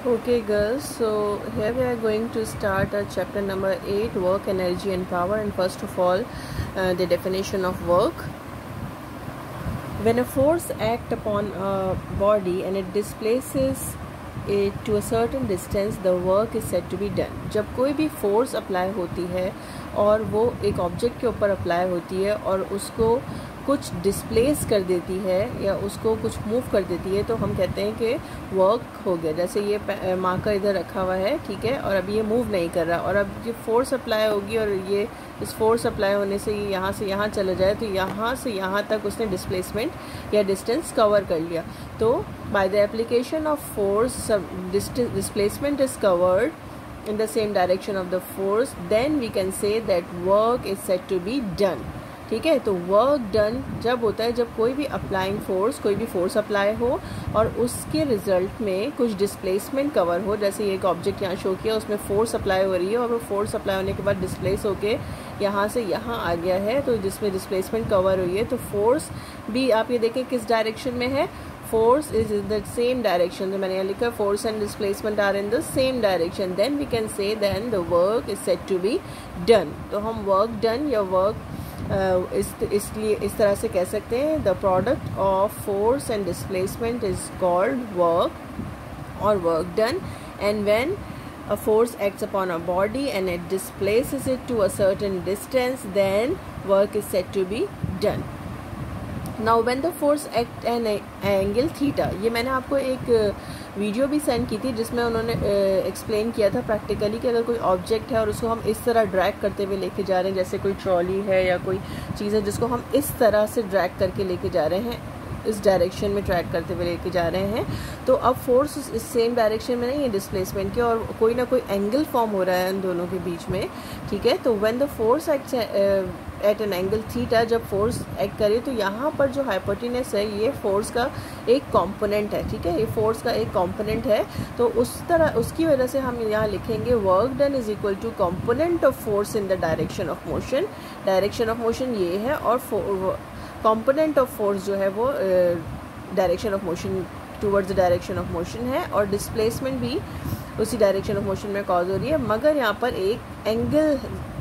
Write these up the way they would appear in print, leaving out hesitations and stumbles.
Okay girls, so here we are going to start our chapter number 8, work, energy and power. And first of all, the definition of work. When a force acts upon a body and it displaces it to a certain distance, the work is said to be done. जब कोई भी force apply होती है और वो एक object के ऊपर apply होती है और उसको कुछ डिस्प्लेस कर देती है या उसको कुछ मूव कर देती है, तो हम कहते हैं कि वर्क हो गया। जैसे ये मार्कर इधर रखा हुआ है, ठीक है, और अब ये मूव नहीं कर रहा और अब ये फोर्स अप्लाई होगी और ये इस फोर्स अप्लाई होने से ये यहाँ से यहाँ चला जाए, तो यहाँ से यहाँ तक उसने डिस्प्लेसमेंट या डिस्टेंस कवर कर लिया। तो by the application of force displacement is covered in the same direction of the force, then we can say that work is said to be done. ठीक है, तो वर्क डन जब होता है जब कोई भी अप्लाइंग फोर्स, कोई भी फोर्स अप्लाई हो और उसके रिजल्ट में कुछ डिस्प्लेसमेंट कवर हो। जैसे ये एक ऑब्जेक्ट यहाँ शो किया, उसमें फोर्स अप्लाई हो रही है और वो फोर्स अप्लाई होने के बाद डिस्प्लेस होके यहाँ से यहाँ आ गया है, तो जिसमें डिस्प्लेसमेंट कवर हुई है। तो फोर्स भी आप ये देखें किस डायरेक्शन में है, force is in the same direction। तो मैंने यहाँ लिखा force and displacement are in the same direction, then we can say then the work is said to be done। तो हम work done या work इसलिए इस तरह से कह सकते हैं, the product of force and displacement is called work or work done। And when a force acts upon a body and it displaces it to a certain distance, then work is said to be done। Now when the force act an angle theta, ये मैंने आपको एक video भी send की थी जिसमें उन्होंने explain किया था प्रैक्टिकली कि अगर कोई ऑब्जेक्ट है और उसको हम इस तरह ड्रैग करते हुए लेके जा रहे हैं, जैसे कोई ट्रॉली है या कोई चीज़ है जिसको हम इस तरह से ड्रैग करके लेके जा रहे हैं, इस डायरेक्शन में ट्रैक करते हुए लेके जा रहे हैं, तो अब फोर्स इस सेम डायरेक्शन में नहीं है डिस्प्लेसमेंट के, और कोई ना कोई एंगल फॉर्म हो रहा है इन दोनों के बीच में, ठीक है। तो when the force acts at an angle theta, जब फोर्स एक्ट करे तो यहाँ पर जो हाइपोटेनस है ये फोर्स का एक कंपोनेंट है, ठीक है, ये फोर्स का एक कंपोनेंट है। तो उस तरह उसकी वजह से हम यहाँ लिखेंगे work done is equal to component of force in the direction of motion. Direction of motion ये है और कंपोनेंट ऑफ फोर्स जो है वो direction of motion towards the direction of motion है, और डिस्प्लेसमेंट भी उसी डायरेक्शन ऑफ मोशन में कॉज हो रही है, मगर यहाँ पर एक एंगल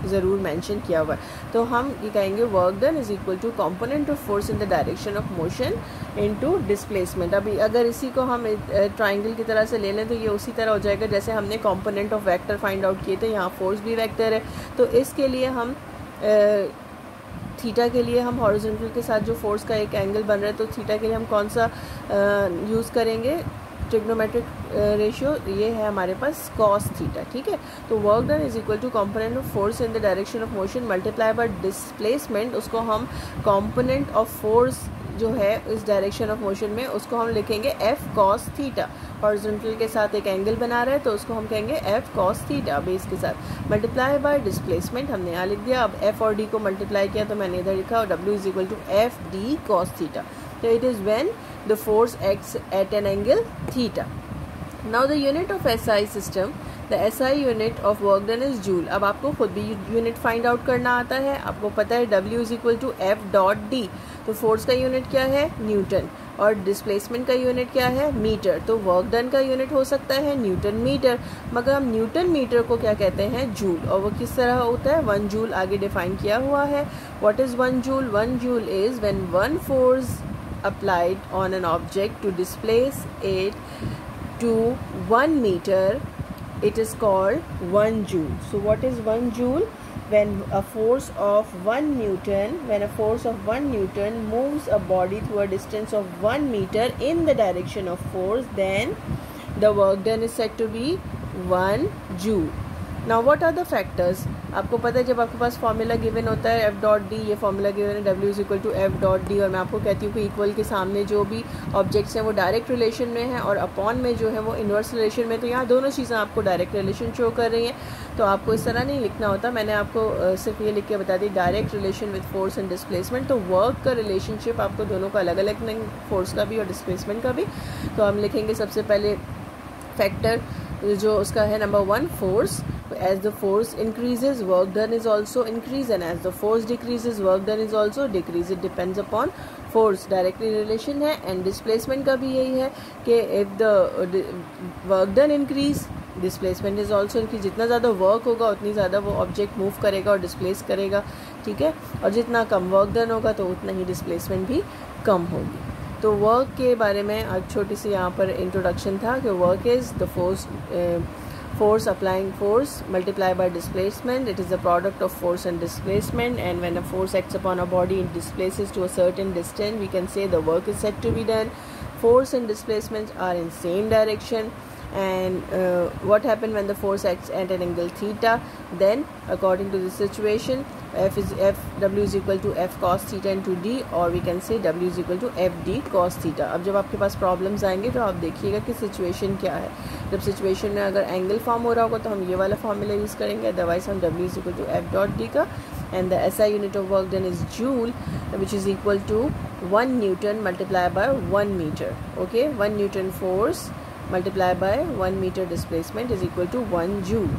ज़रूर मेंशन किया हुआ है। तो हम ये कहेंगे work done is equal to component of force in the direction of motion into displacement. अभी अगर इसी को हम ट्राइंगल की तरह से ले लें तो ये उसी तरह हो जाएगा जैसे हमने component of vector find out किए थे, यहाँ फोर्स भी वेक्टर है। तो इसके लिए हम थीटा के लिए हम हॉरिजॉन्टल के साथ जो फोर्स का एक एंगल बन रहा है, तो थीटा के लिए हम कौन सा यूज़ करेंगे, ट्रिग्नोमेट्रिक रेशियो, ये है हमारे पास कॉस थीटा, ठीक है। तो work done is equal to component of force in the direction of motion multiply by displacement. उसको हम कंपोनेंट ऑफ फोर्स जो है इस डायरेक्शन ऑफ मोशन में उसको हम लिखेंगे एफ कॉस थीटा। हॉरिजॉन्टल के साथ एक एंगल बना रहा है तो उसको हम कहेंगे एफ कॉस थीटा बेस के साथ, मल्टीप्लाई बाय डिस्प्लेसमेंट हमने यहाँ लिख दिया। अब एफ और डी को मल्टीप्लाई किया तो मैंने इधर लिखा और W is equal to F D cos theta. So it is when the force acts at an angle theta. Now the unit of SI system, the SI unit of work done is joule। अब आपको खुद भी unit find out करना आता है, आपको पता है W is equal to F dot D. तो फोर्स का यूनिट क्या है, न्यूटन, और डिस्प्लेसमेंट का यूनिट क्या है, मीटर। तो वर्क डन का यूनिट हो सकता है न्यूटन मीटर, मगर हम न्यूटन मीटर को क्या कहते हैं, जूल, और वो किस तरह होता है, 1 जूल आगे डिफाइन किया हुआ है। What is 1 joule? 1 joule is when one force applied on an object to displace it to 1 meter, it is called 1 joule. So what is 1 joule? When a force of 1 newton moves a body through a distance of 1 meter in the direction of force, then the work done is said to be 1 joule. Now what are the factors? आपको पता है जब आपके पास formula given होता है F dot D, ये formula given है W is equal to F dot D, और मैं आपको कहती हूँ कि इक्वल के सामने जो भी ऑब्जेक्ट्स हैं वो डायरेक्ट रिलेशन में हैं और अपॉन में जो है वो इन्वर्स रिलेशन में। तो यहाँ दोनों चीज़ें आपको डायरेक्ट रिलेशन शो कर रही हैं, तो आपको इस तरह नहीं लिखना होता। मैंने आपको सिर्फ ये लिख के बता दी direct relation with force and displacement. तो वर्क का रिलेशनशिप आपको दोनों का अलग अलग नहीं, फोर्स का भी और डिस्प्लेसमेंट का भी। तो हम लिखेंगे सबसे पहले फैक्टर जो उसका है नंबर 1 फोर्स, तो as the force increases work done is also increase, and as the force decreases work done is also decrease. It depends upon force, directly relation है. एंड डिस्प्लेसमेंट का भी यही है कि if the work done increase displacement is also increase. जितना ज़्यादा work होगा उतनी ज़्यादा वो ऑब्जेक्ट मूव करेगा और डिस्प्लेस करेगा, ठीक है. और जितना कम वर्क डन होगा तो उतना ही डिस्प्लेसमेंट भी कम होगी. तो वर्क के बारे में एक छोटी सी यहाँ पर इंट्रोडक्शन था कि work is the force applying force multiplied by displacement. It is the product of force and displacement, and when a force acts upon a body it displaces to a certain distance, we can say the work is said to be done. Force and displacement are in same direction. And what happened when the force acts at an angle theta? Then according to the situation, W is equal to F cos theta into D, or we can say W is equal to FD cos theta. अब जब आपके पास problems आएंगे तो आप देखिएगा कि situation क्या है. जब सिचुएशन में अगर एंगल फॉर्म हो रहा होगा तो हम ये वाला फॉर्मूला यूज़ करेंगे, अदरवाइज हम W is equal to F dot D का. And the SI unit of work done is joule, which is equal to 1 Newton multiplied by 1 meter. Okay, 1 Newton force multiplied by 1 meter displacement is equal to 1 joule.